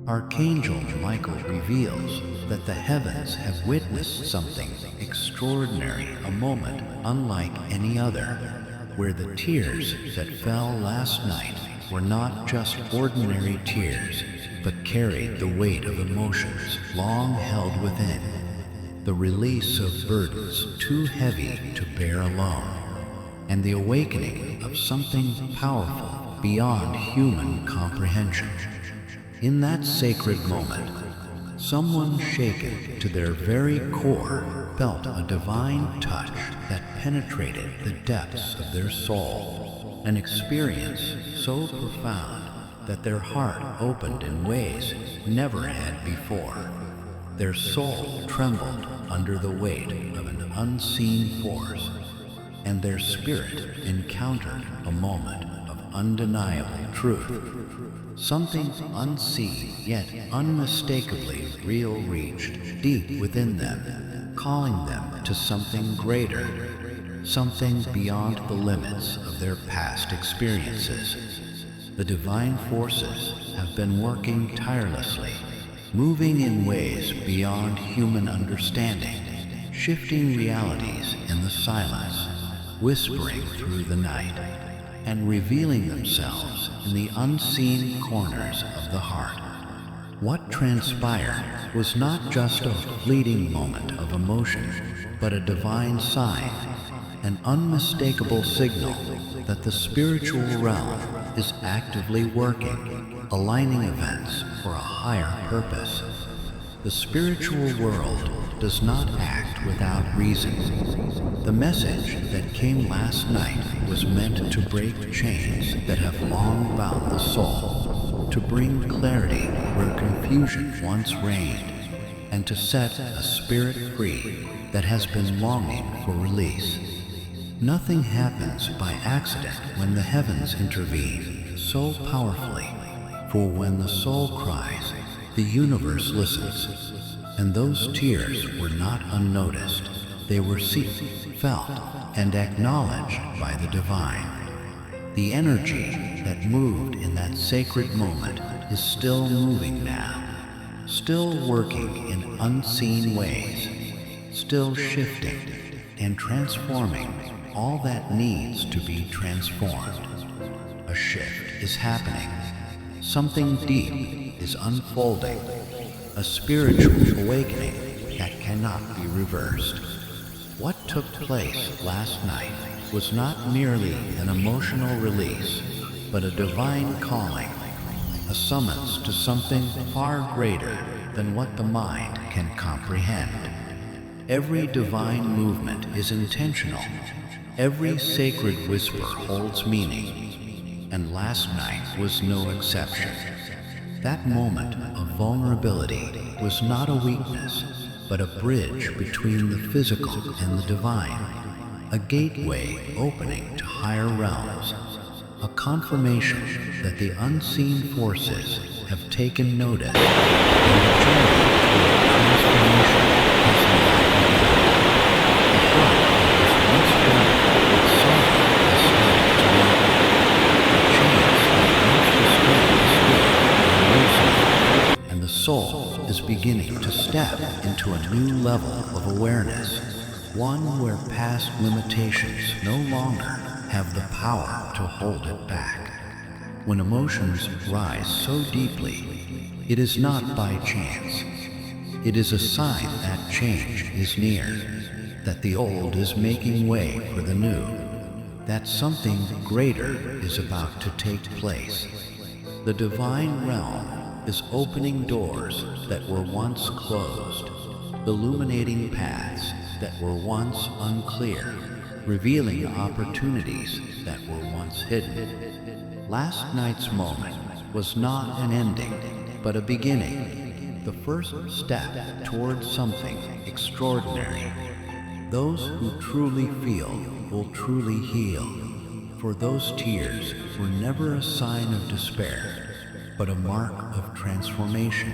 Archangel Michael reveals that the heavens have witnessed something extraordinary, a moment unlike any other, where the tears that fell last night were not just ordinary tears, but carried the weight of emotions long held within, the release of burdens too heavy to bear alone, and the awakening of something powerful beyond human comprehension. In that sacred moment, someone shaken to their very core felt a divine touch that penetrated the depths of their soul, an experience so profound that their heart opened in ways never had before. Their soul trembled under the weight of an unseen force, and their spirit encountered a moment of undeniable truth. Something unseen yet unmistakably real reached deep within them, calling them to something greater, something beyond the limits of their past experiences. The divine forces have been working tirelessly, moving in ways beyond human understanding, shifting realities in the silence, whispering through the night, and revealing themselves in the unseen corners of the heart. What transpired was not just a fleeting moment of emotion, but a divine sign, an unmistakable signal that the spiritual realm is actively working, aligning events for a higher purpose. The spiritual world does not act without reason. The message that came last night was meant to break chains that have long bound the soul, to bring clarity where confusion once reigned, and to set a spirit free that has been longing for release. Nothing happens by accident when the heavens intervene so powerfully, for when the soul cries, the universe listens, and those tears were not unnoticed. They were seen, felt, and acknowledged by the divine. The energy that moved in that sacred moment is still moving now, still working in unseen ways, still shifting and transforming all that needs to be transformed. A shift is happening. Something deep is unfolding. A spiritual awakening that cannot be reversed. What took place last night was not merely an emotional release, but a divine calling, a summons to something far greater than what the mind can comprehend. Every divine movement is intentional. Every sacred whisper holds meaning, and last night was no exception. That moment of vulnerability was not a weakness, but a bridge between the physical and the divine, a gateway opening to higher realms, a confirmation that the unseen forces have taken notice, and the journey toward transformation has now begun. The heart that was once burning with sorrow has started to melt. The chains that once restrained the spirit are loosening, and the soul is beginning to step into a new level of awareness, one where past limitations no longer have the power to hold it back. When emotions rise so deeply, it is not by chance. It is a sign that change is near, that the old is making way for the new, that something greater is about to take place. The divine realm is opening doors that were once closed, illuminating paths that were once unclear, revealing opportunities that were once hidden. Last night's moment was not an ending, but a beginning, the first step towards something extraordinary. Those who truly feel will truly heal, for those tears were never a sign of despair, but a mark of transformation,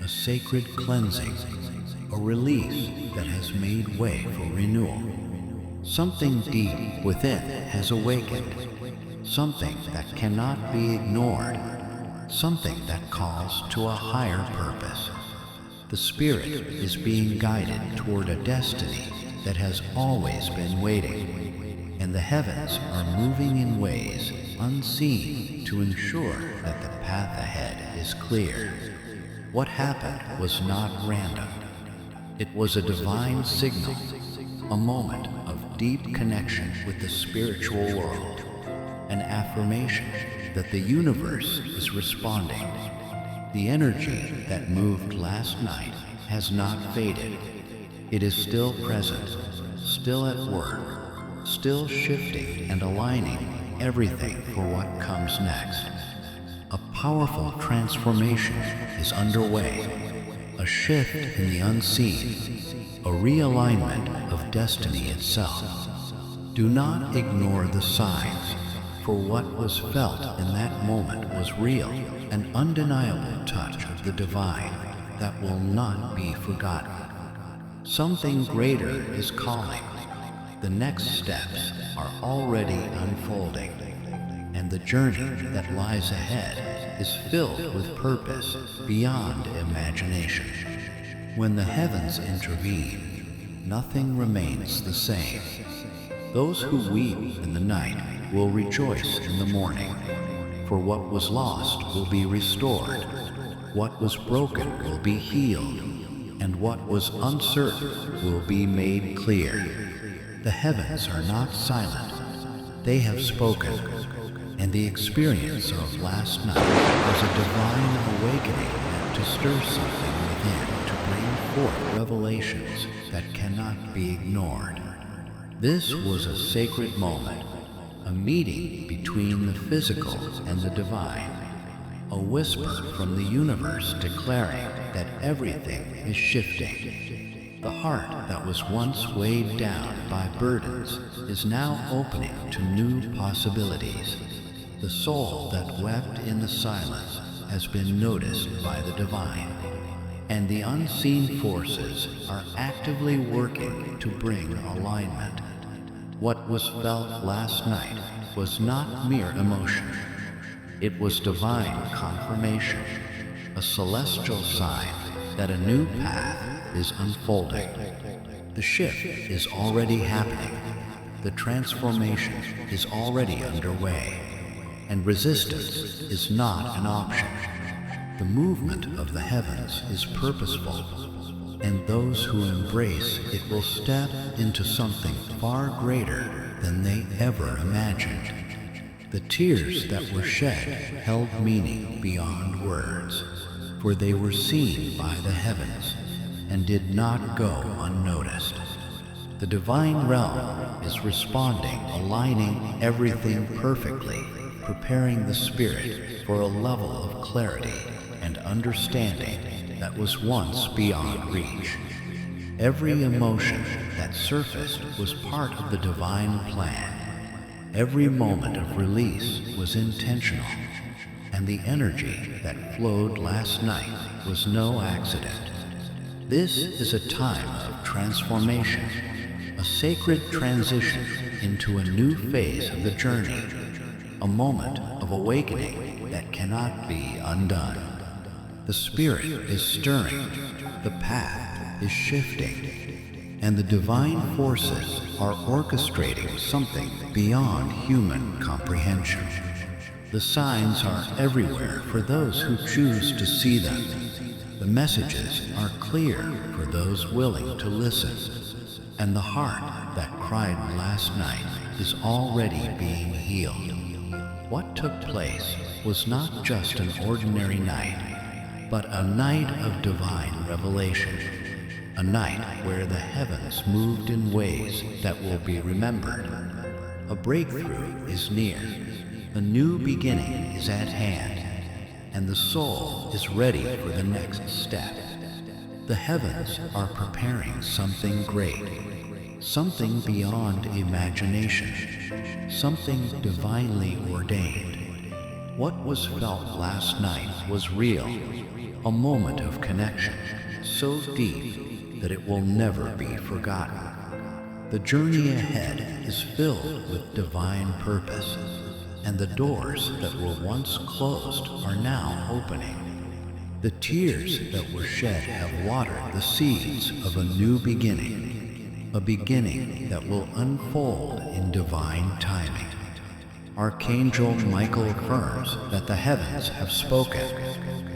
a sacred cleansing, a release that has made way for renewal. Something deep within has awakened, something that cannot be ignored, something that calls to a higher purpose. The spirit is being guided toward a destiny that has always been waiting, and the heavens are moving in ways unseen to ensure that the path ahead is clear. What happened was not random. It was a divine signal, a moment of deep connection with the spiritual world, an affirmation that the universe is responding. The energy that moved last night has not faded. It is still present, still at work, still shifting and aligning everything for what comes next. A powerful transformation is underway, a shift in the unseen, a realignment of destiny itself. Do not ignore the signs, for what was felt in that moment was real, an undeniable touch of the divine that will not be forgotten. Something greater is calling. The next steps are already unfolding, and the journey that lies ahead is filled with purpose beyond imagination. When the heavens intervene, nothing remains the same. Those who weep in the night will rejoice in the morning, for what was lost will be restored, what was broken will be healed, and what was uncertain will be made clear. The heavens are not silent. They have spoken, and the experience of last night was a divine awakening meant to stir something within, to bring forth revelations that cannot be ignored. This was a sacred moment, a meeting between the physical and the divine, a whisper from the universe declaring that everything is shifting. The heart that was once weighed down by burdens is now opening to new possibilities. The soul that wept in the silence has been noticed by the divine, and the unseen forces are actively working to bring alignment. What was felt last night was not mere emotion. It was divine confirmation, a celestial sign that a new path is unfolding. The shift is already happening. The transformation is already underway, and resistance is not an option. The movement of the heavens is purposeful, and those who embrace it will step into something far greater than they ever imagined. The tears that were shed held meaning beyond words, for they were seen by the heavens and did not go unnoticed. The divine realm is responding, aligning everything perfectly, preparing the spirit for a level of clarity and understanding that was once beyond reach. Every emotion that surfaced was part of the divine plan. Every moment of release was intentional, and the energy that flowed last night was no accident. This is a time of transformation, a sacred transition into a new phase of the journey, a moment of awakening that cannot be undone. The spirit is stirring, the path is shifting, and the divine forces are orchestrating something beyond human comprehension. The signs are everywhere for those who choose to see them. The messages are clear for those willing to listen, and the heart that cried last night is already being healed. What took place was not just an ordinary night, but a night of divine revelation, a night where the heavens moved in ways that will be remembered. A breakthrough is near, a new beginning is at hand, and the soul is ready for the next step. The heavens are preparing something great, something beyond imagination, something divinely ordained. What was felt last night was real, a moment of connection, so deep that it will never be forgotten. The journey ahead is filled with divine purpose, and the doors that were once closed are now opening. The tears that were shed have watered the seeds of a new beginning, a beginning that will unfold in divine timing. Archangel Michael affirms that the heavens have spoken,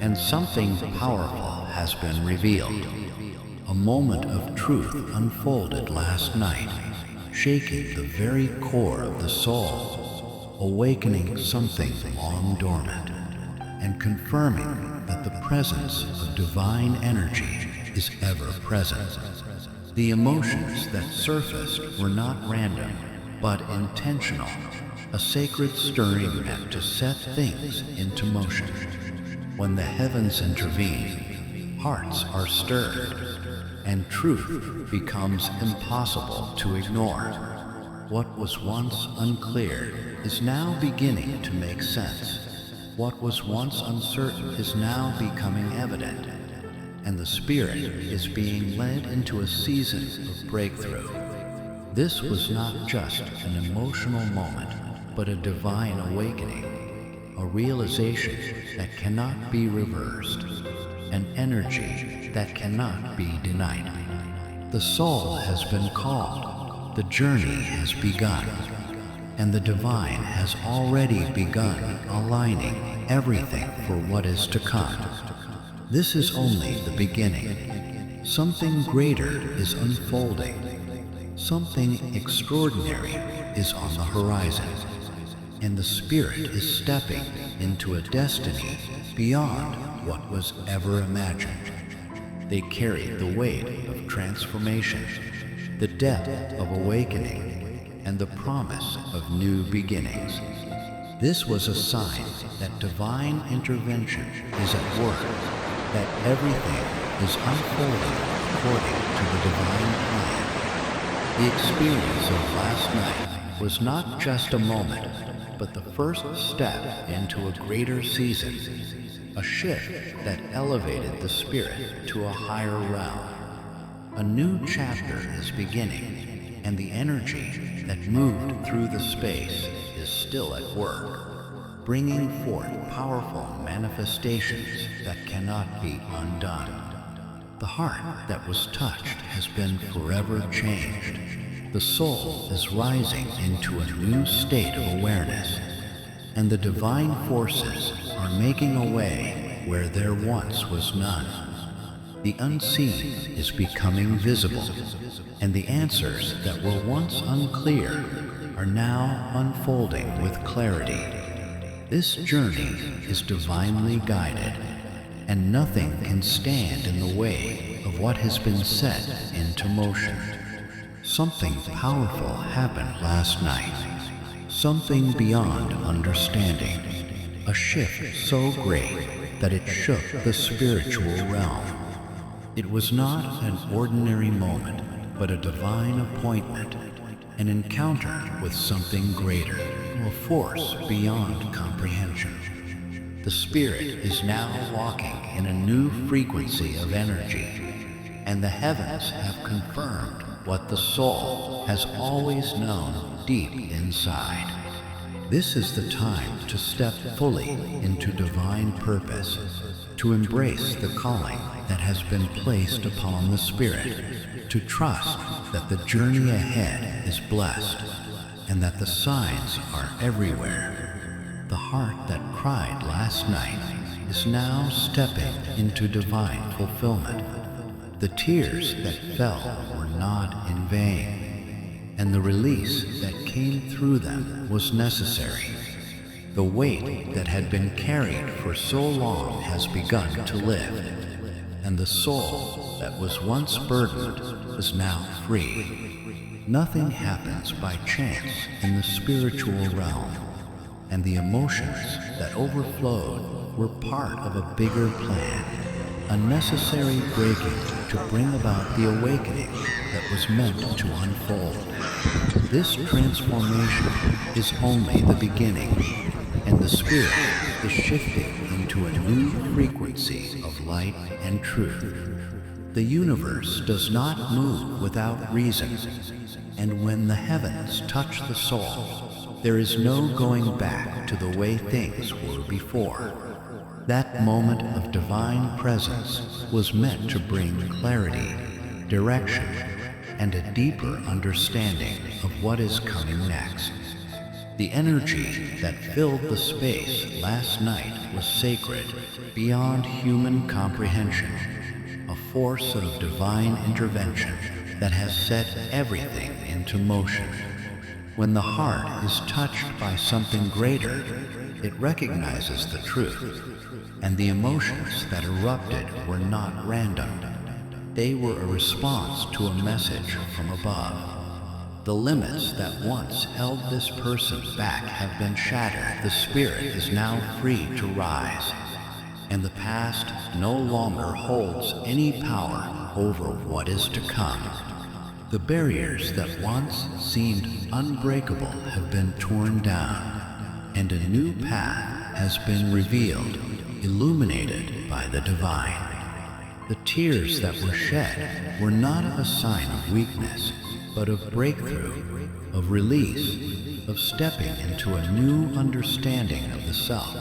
and something powerful has been revealed. A moment of truth unfolded last night, shaking the very core of the soul, awakening something long dormant, and confirming that the presence of divine energy is ever present. The emotions that surfaced were not random, but intentional, a sacred stirring meant to set things into motion. When the heavens intervene, hearts are stirred, and truth becomes impossible to ignore. What was once unclear is now beginning to make sense. What was once uncertain is now becoming evident, and the spirit is being led into a season of breakthrough. This was not just an emotional moment, but a divine awakening, a realization that cannot be reversed, an energy that cannot be denied. The soul has been called, the journey has begun, and the divine has already begun aligning everything for what is to come. This is only the beginning. Something greater is unfolding. Something extraordinary is on the horizon, and the spirit is stepping into a destiny beyond what was ever imagined. They carried the weight of transformation, the depth of awakening, and the promise of new beginnings. This was a sign that divine intervention is at work, that everything is unfolding according to the divine plan. The experience of last night was not just a moment, but the first step into a greater season, a shift that elevated the spirit to a higher realm. A new chapter is beginning, and the energy that moved through the space is still at work, bringing forth powerful manifestations that cannot be undone. The heart that was touched has been forever changed. The soul is rising into a new state of awareness, and the divine forces are making a way where there once was none. The unseen is becoming visible, and the answers that were once unclear are now unfolding with clarity. This journey is divinely guided, and nothing can stand in the way of what has been set into motion. Something powerful happened last night, something beyond understanding, a shift so great that it shook the spiritual realm. It was not an ordinary moment, but a divine appointment, an encounter with something greater, a force beyond comprehension. The spirit is now walking in a new frequency of energy, and the heavens have confirmed what the soul has always known deep inside. This is the time to step fully into divine purpose, to embrace the calling that has been placed upon the spirit, to trust that the journey ahead is blessed, and that the signs are everywhere. The heart that cried last night is now stepping into divine fulfillment. The tears that fell were not in vain, and the release that came through them was necessary. The weight that had been carried for so long has begun to lift, and the soul that was once burdened is now free. Nothing happens by chance in the spiritual realm, and the emotions that overflowed were part of a bigger plan, a necessary breaking to bring about the awakening that was meant to unfold. This transformation is only the beginning, and the spirit is shifting into a new frequency of light and truth. The universe does not move without reason, and when the heavens touch the soul, There is no going back to the way things were before. That moment of divine presence was meant to bring clarity, direction, and a deeper understanding of what is coming next. The energy that filled the space last night was sacred, beyond human comprehension, a force of divine intervention that has set everything into motion. When the heart is touched by something greater, it recognizes the truth, and the emotions that erupted were not random. They were a response to a message from above. The limits that once held this person back have been shattered. The spirit is now free to rise, and the past no longer holds any power over what is to come. The barriers that once seemed unbreakable have been torn down, and a new path has been revealed, illuminated by the divine. The tears that were shed were not a sign of weakness, but of breakthrough, of release, of stepping into a new understanding of the self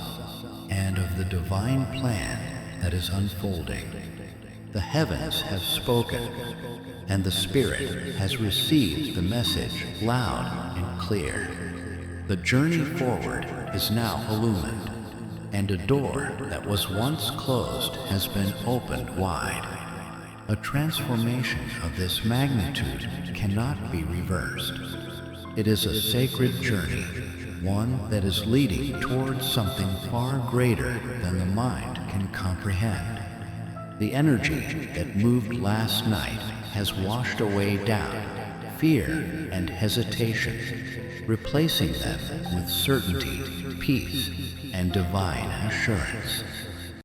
and of the divine plan that is unfolding. The heavens have spoken, and the Spirit has received the message loud and clear. The journey forward is now illumined, and a door that was once closed has been opened wide. A transformation of this magnitude cannot be reversed. It is a sacred journey, one that is leading towards something far greater than the mind can comprehend. The energy that moved last night has washed away doubt, fear, and hesitation, replacing them with certainty, peace, and divine assurance.